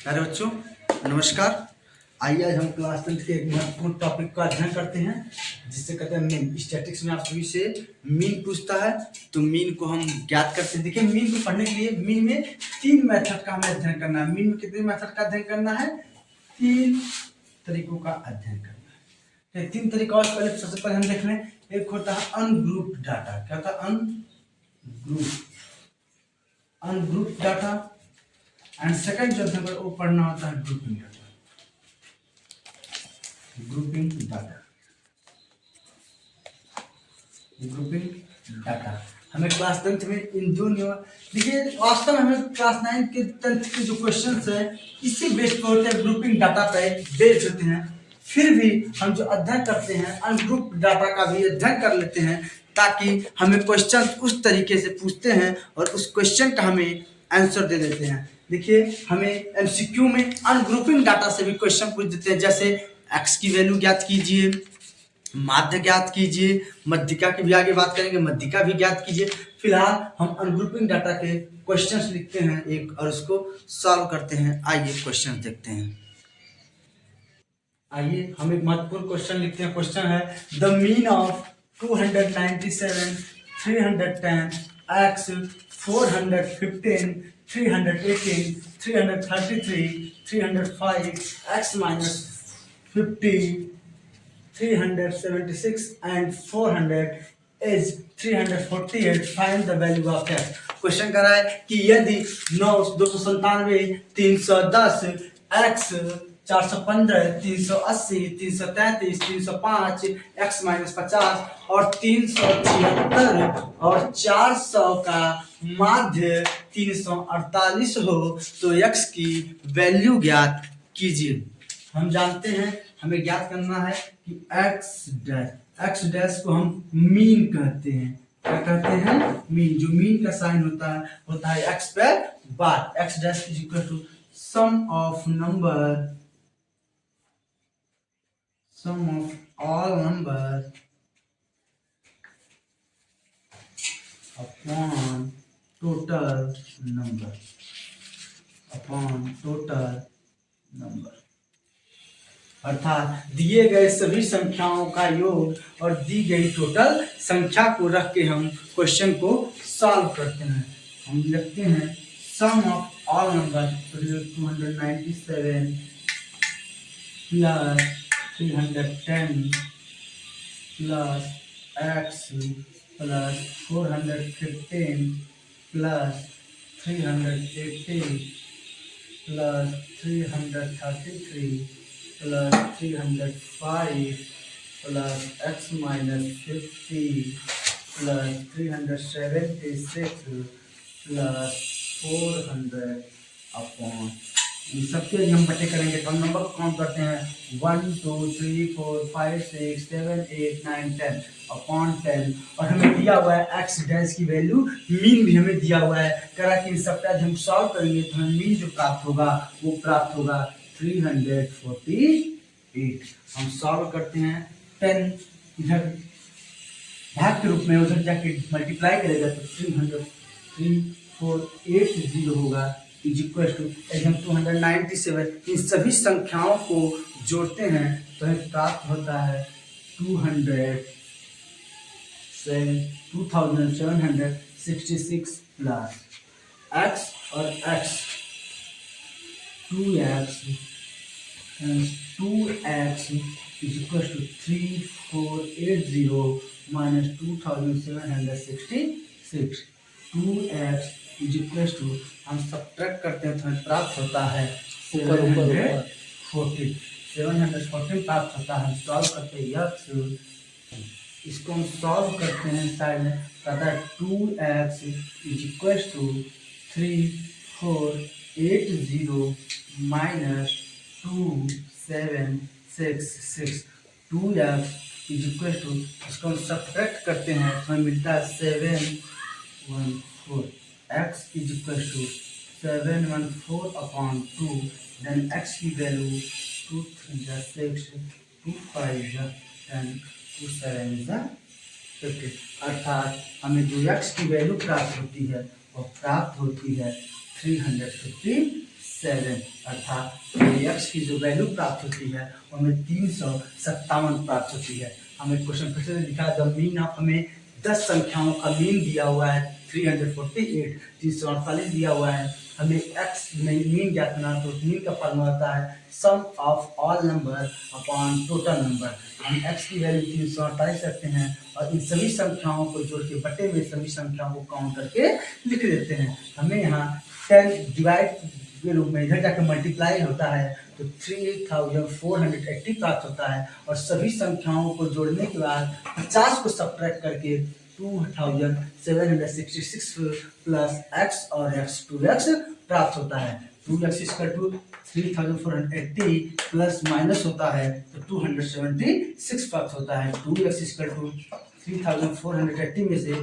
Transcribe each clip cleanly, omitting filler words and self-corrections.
प्यारे बच्चों, नमस्कार। आइए आज हम क्लास 10 के एक महत्वपूर्ण टॉपिक का अध्ययन करते हैं जिसे कहते हैं मीन। स्टैटिक्स में आप सभी से मीन पूछता है तो मीन को हम ज्ञात करते हैं। देखिए, मीन को पढ़ने के लिए मीन में 3 मेथड का हमें अध्ययन करना है। मीन में कितने मेथड का अध्ययन करना है? 3 तरीकों का अध्ययन करना है। 3 तरीका और पहले सबसे पहले हम देख लें। एक होता है अनग्रुप्ड डाटा। क्या होता है? Ungrouped data. एंड सेकंड जो है वो पढ़ना होता है ग्रुपिंग डाटा। ग्रुपिंग डाटा हमें क्लास 10 में इन दोनों, देखिए वास्तव में हमें क्लास 9 के 10 के जो क्वेश्चंस है इसी बेस पे होते हैं, ग्रुपिंग डाटा पे बेस्ड होते हैं। फिर भी हम जो अध्ययन करते हैं अनग्रुप डाटा का भी अध्ययन कर लेते हैं ताकि हमें क्वेश्चन उस तरीके से पूछते हैं और उस क्वेश्चन का हमें आंसर दे देते हैं। देखिए, हमें एमसीक्यू में अनग्रुपिंग डाटा से भी क्वेश्चन पूछ देते हैं, जैसे एक्स की वैल्यू ज्ञात कीजिए, माध्य ज्ञात कीजिए, मध्यिका की भी आगे बात करेंगे, मध्यिका भी ज्ञात कीजिए। फिलहाल हम अनग्रुपिंग डाटा के क्वेश्चंस लिखते हैं एक और उसको सॉल्व करते हैं। आइए क्वेश्चन देखते हैं। आइए हम एक महत्वपूर्ण क्वेश्चन लिखते हैं। क्वेश्चन है the mean of 297, 310, x, 415, 318, 333, 305, x minus 50, 376 and 400 is 348. Find the value of x. Question कर रहा है कि यदि 297, 310, x 415, 380, 333, 305, x माइनस 50 और 376 और 400 का माध्य 348 हो तो x की वैल्यू ज्ञात कीजिए। हम जानते हैं हमें ज्ञात करना है कि x डैश को हम मीन कहते हैं। क्या कहते हैं? मीन। जो मीन का साइन होता है x पे बार। x dash is equal to sum of all number upon total number. अर्थात दिए गए सभी संख्याओं का योग और दी गई टोटल संख्या को रख के हम क्वेश्चन को सॉल्व करते हैं। हम लिखते हैं sum of all number 297 plus 310 plus x plus 415 plus 380 plus 333 plus 305 plus x minus 50 plus 376 plus 400 upon इन सबके यदि हम बटे करेंगे तो हम नंबर को काउंट करते हैं 1 2 3 4 5 6 7 8 9 10 अपॉन 10 और हमें दिया हुआ है x डैश की वैल्यू, मीन भी हमें दिया हुआ है। करा कि इन सबका जब हम सॉल्व करेंगे तो हमें मीन जो प्राप्त होगा वो प्राप्त होगा 348। हम सॉल्व करते हैं 10 इधर भाग के रूप में, उधर जाके मल्टीप्लाई करेगा तो 3480 होगा इज इक्वल टू 297। इन सभी संख्याओं को जोड़ते हैं तो हमें प्राप्त होता है 2766 प्लस x और x 2x is equal to 3480 minus 2766। 2x is equal to हम सब्ट्रैक्ट करते हैं तो हमें प्राप्त होता है 714 प्राप्त होता है। हम सॉल्व करते हैं x, इसको हम सॉल्व करते हैं साइड में, कहता है 2x is equal to 3480 minus 2766। 2x is equal to इसको हम सब्ट्रैक्ट करते हैं तो हमें मिलता है 714। x is equal to 714 upon 2, then x की वैल्यू 2 3 6, 2 5 10, 2 7 50। अर्थात हमें जो x की वैल्यू प्राप्त होती है वो प्राप्त होती है 356। 7 अर्थात x की जो वैल्यू प्राप्त होती है वो हमें 357 प्राप्त होती है। हमें क्वेश्चन फिर से दिखा द मीन ऑफ, हमें 10 संख्याओं का मीन दिया हुआ है 348, 348 दिया हुआ है, हमें x में मीन ज्ञात करना, तो मीन का फॉर्मूला होता है sum of all number upon total number. हम x की वैल्यू 348 रखते हैं और इन सभी संख्याओं को जोड़ के बटे में सभी संख्याओं को काउंट करके लिख देते हैं। हमें यहाँ 10 डिवाइड के रूप में इधर जाकर मल्टीप्लाई होता है तो 3480 प्राप्त होता है और सभी संख्याओं को जोड़ने के बाद 50 को सब्ट्रैक्ट करके 2766 प्लस x और x 2x प्राप्त होता है। 2x equal to 3480 plus minus होता है तो 276 प्राप्त होता है। 2x इक्वल टू 3480 में से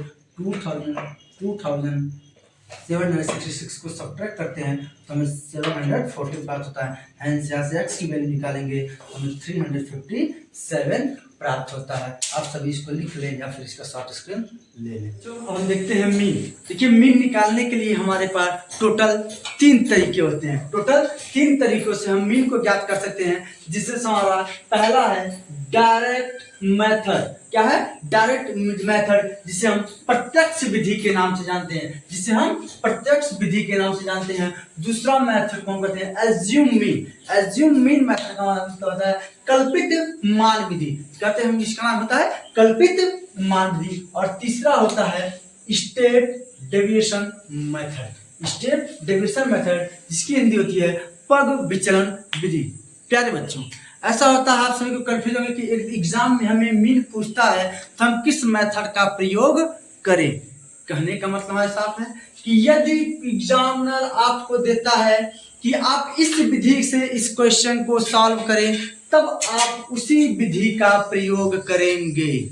2766 को सब्ट्रैक्ट करते हैं तो हमें 714 प्राप्त होता है। हेंस यहाँ से x की वैल्यू निकालेंगे तो हमें 357 प्राप्त होता है। आप सभी इसको लिख लें या फिर इसका शॉर्ट स्क्रीन ले लें। तो हम देखते हैं मीन। देखिए मीन निकालने के लिए हमारे पास टोटल 3 तरीके होते हैं। टोटल 3 तरीकों से हम मीन को ज्ञात कर सकते हैं, जिससे हमारा पहला है डायरेक्ट मेथड। क्या है? डायरेक्ट मेथड, जिसे हम प्रत्यक्ष विधि के नाम से जानते हैं, जिसे हम प्रत्यक्ष विधि के नाम से जानते हैं। दूसरा मेथड को हम कहते हैं assume mean. Assume mean method का मतलब होता है कल्पित मान विधि, कहते हैं हम, इसका नाम होता है कल्पित मान विधि। और तीसरा होता है step deviation method. Step deviation method जिसकी हिंदी होती है पग विचलन विधि। प्यारे बच्चों, ऐसा होता है, आप सभी को कंफ्यूज होंगे कि एक एग्जाम में हमें मीन पूछता है तो हम किस मेथड का प्रयोग करें। कहने का मतलब है साफ है कि यदि एग्जामिनर आपको देता है कि आप इस विधि से इस क्वेश्चन को सॉल्व करें, तब आप उसी विधि का प्रयोग करेंगे।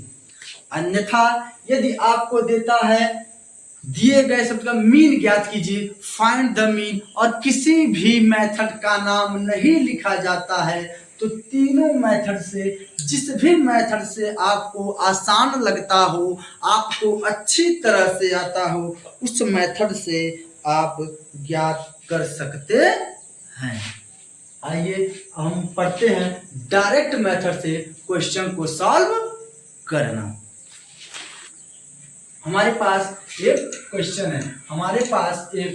अन्यथा यदि आपको देता है दिए गए शब्द का मीन ज्ञात कीजिए, फाइंड द मीन, और किसी भी मेथड का नाम नहीं लिखा जाता है, तो तीनों मेथड से जिस भी मेथड से आपको आसान लगता हो, आपको अच्छी तरह से आता हो, उस मेथड से आप ज्ञात कर सकते हैं। आइए हम पढ़ते हैं डायरेक्ट मेथड से क्वेश्चन को सॉल्व करना। हमारे पास एक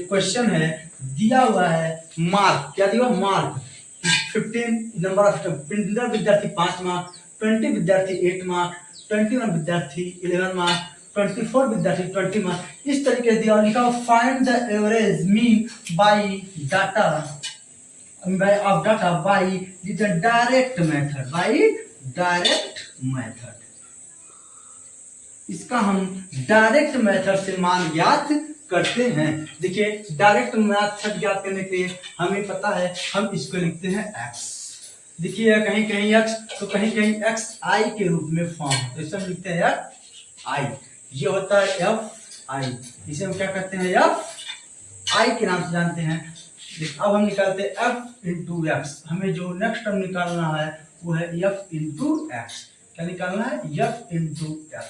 क्वेश्चन है, दिया हुआ है मार्क। क्या दिया? मार्क 15 नंबर ऑफ विद्यार्थी 5 मार्क, 20 विद्यार्थी 8 मार्क, 21 विद्यार्थी 11 मार्क, 24 विद्यार्थी 20 मार्क। इस तरीके से दिया और लिखा find the average mean by data by the direct method. इसका हम डायरेक्ट मेथड से मान ज्ञात करते हैं। देखिए डायरेक्ट मेथड ज्ञात करने के लिए हमें पता है, हम इसको लिखते हैं x। देखिए कहीं कहीं x तो कहीं कहीं x i के रूप में फॉर्म होता है, इसे हम लिखते हैं i। ये होता है f i, इसे हम क्या कहते हैं? f i के नाम से जानते हैं। अब हम निकालते हैं f इंटू एक्स। हमें जो नेक्स्ट टर्म निकालना है वो है f इंटू एक्स। क्या निकालना है? f into X,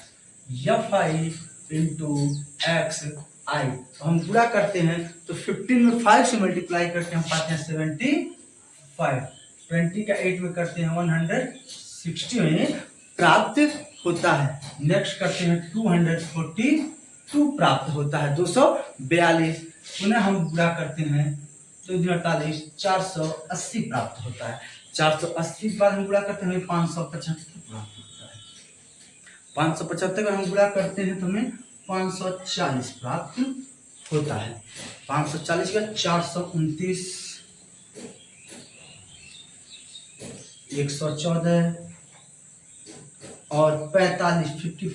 F I into X I. तो हम पूरा करते हैं तो 15 में 5 से मल्टीप्लाई करके हम पाते हैं 75, 20 का 8 में करते हैं 160 में प्राप्त होता है। नेक्स्ट करते हैं 242 प्राप्त होता है, 242। पुनः हम पूरा करते हैं तो 48, 480 प्राप्त होता है। 480 बार हम पूरा करते हैं 575 प्राप्त होता है। 575 का हम पूरा करते हैं तो हमें 540 प्राप्त होता है। 540 का 429, 114 और 45,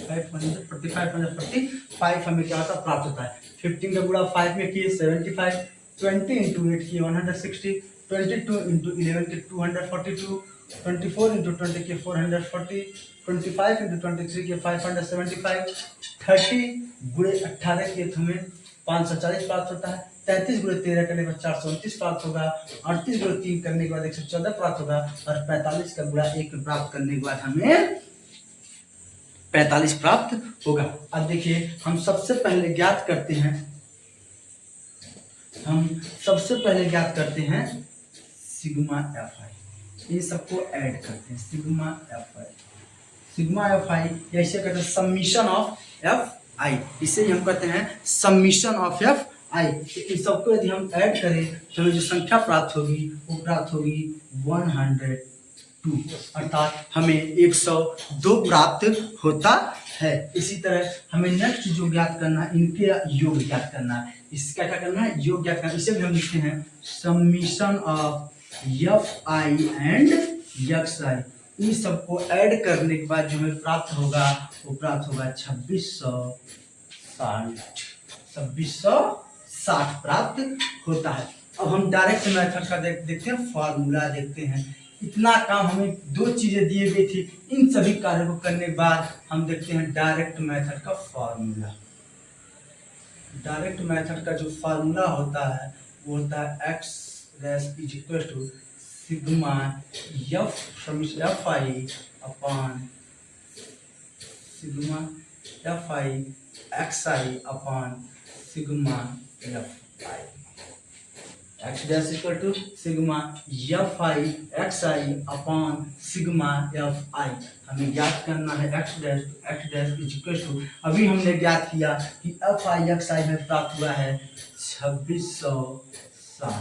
45 हमें क्या होता है? प्राप्त होता है। 15 का गुणा 5 में किए 75, 20 इंटू 8 किए 160, 22 इंटू 11 के 242, 24 इंटू 20 के 440, 25 इंटू 23 के 575, 30 गुणे 18 के हमें 540 प्राप्त होता है। 33 गुणे 13 करने के बाद 429 प्राप्त होगा। 38 गुणे 3 करने के बाद 114 प्राप्त होगा और 45 का गुणा 1 प्राप्त करने के बाद हमें 45 प्राप्त होगा। अब देखिए हम सबसे पहले ज्ञात करते हैं हम सबसे पहले ज्ञात करते हैं सिग्मा एफ आई, इन सबको ऐड करते हैं sigma F I. Sigma F I ऐसे कहते हैं समीशन ऑफ एफ आई, इसे हम कहते हैं समीशन ऑफ एफ आई। तो इन सबको यदि हम ऐड करें तो हमें जो संख्या प्राप्त होगी वो प्राप्त होगी 102, अर्थात हमें 102 प्राप्त होता है। इसी तरह हमें नेक्स्ट जो ज्ञात करना है, इनके योग ज्ञात करना है। इसका क्या करना है, योग ज्ञात करना है। इसे भी हम लिखते हैं summation of F I and X I. इन सबको ऐड करने के बाद जो हमें प्राप्त होगा वो प्राप्त होगा 2660 प्राप्त होता है। अब हम डायरेक्ट मेथड का देखते हैं, फॉर्मूला देखते हैं। इतना काम हमें दो चीजें दिए गई थी, इन सभी कार्यों को करने के बाद हम देखते हैं डायरेक्ट मेथड का फॉर्मूला। डायरेक्ट मेथड का जो फॉर्मूला होता है वो होता है x dash is equal to sigma F i upon sigma F I x i upon sigma F I. X dash equal to sigma F I x i upon sigma F i. हमें ज्ञात करना है x dash is equal to, अभी हमने ज्ञात किया कि F I x आई में प्राप्त हुआ है 2660।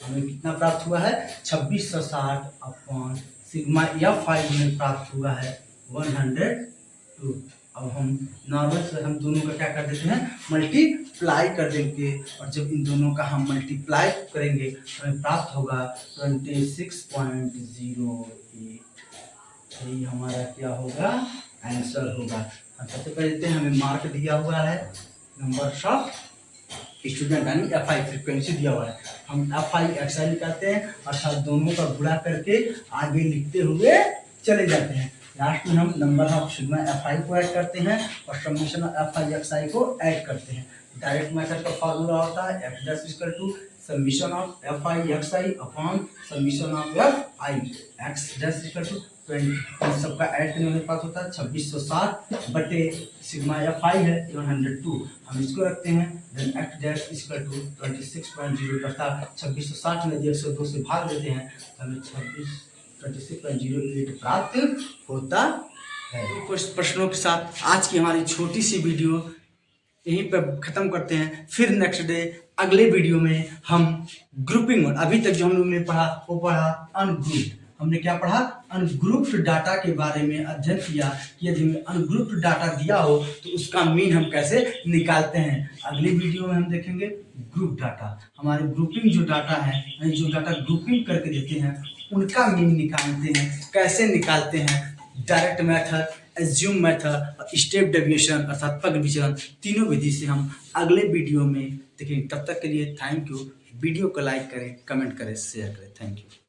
हमें कितना प्राप्त हुआ है 2660 अपॉन सिग्मा एफ आई में प्राप्त हुआ है 102। अब हम नॉर्मल से हम दोनों का क्या कर देते हैं, मल्टीप्लाई कर देंगे, और जब इन दोनों का हम मल्टीप्लाई करेंगे तो हमें प्राप्त होगा 26.08। यही हमारा क्या होगा, आंसर होगा। हम सबसे पहले देखते हैं, हमें मार्क दिया हुआ है नंबर ऑफ स्टूडेंट यानी एफ आई फ्रिक्वेंसी दिया हुआ है। हम एफ आई एक्स आई निकालते हैं, अर्थात दोनों का गुणा करके आगे लिखते हुए चले जाते हैं। लास्ट में हम number of sigma F I को ऐड करते हैं और summation of F I x I को ऐड करते हैं। डायरेक्ट मेथड का फॉर्मूला होता है x dash equal to summation of F I x i upon summation of F I x dash equal to 20। सबका ऐड करने के पास होता है 2660 बटे सिग्मा एफ आई है 102। हम इसको रखते हैं, then x dash equal to 26.0 अर्थात 2660 में 102 से भाग देते हैं तो हमें 26.08 प्राप्त होता है। तो कुछ प्रश्नों के साथ आज की हमारी छोटी सी वीडियो यहीं पर ख़त्म करते हैं। फिर नेक्स्ट डे अगले वीडियो में हम ग्रुपिंग, और अभी तक जो हम लोग ने पढ़ा वो पढ़ा अनग्रुप्ड। हमने क्या पढ़ा, अनग्रुप्ड डाटा के बारे में अध्ययन किया कि यदि हमें अनग्रुप्ड डाटा दिया हो तो उसका मीन हम कैसे निकालते हैं। अगली वीडियो में हम देखेंगे ग्रुप डाटा। हमारे ग्रुपिंग जो डाटा है, जो डाटा ग्रुपिंग करके देते हैं उनका मीन निकालते हैं, कैसे निकालते हैं। डायरेक्ट मेथड, एज्यूम मेथड और स्टेप डेविएशन अर्थात पग विचलन, तीनों विधि से हम अगले वीडियो में देखेंगे। तब तक के लिए थैंक यू। वीडियो को लाइक करें, कमेंट करें, शेयर करें। Thank you.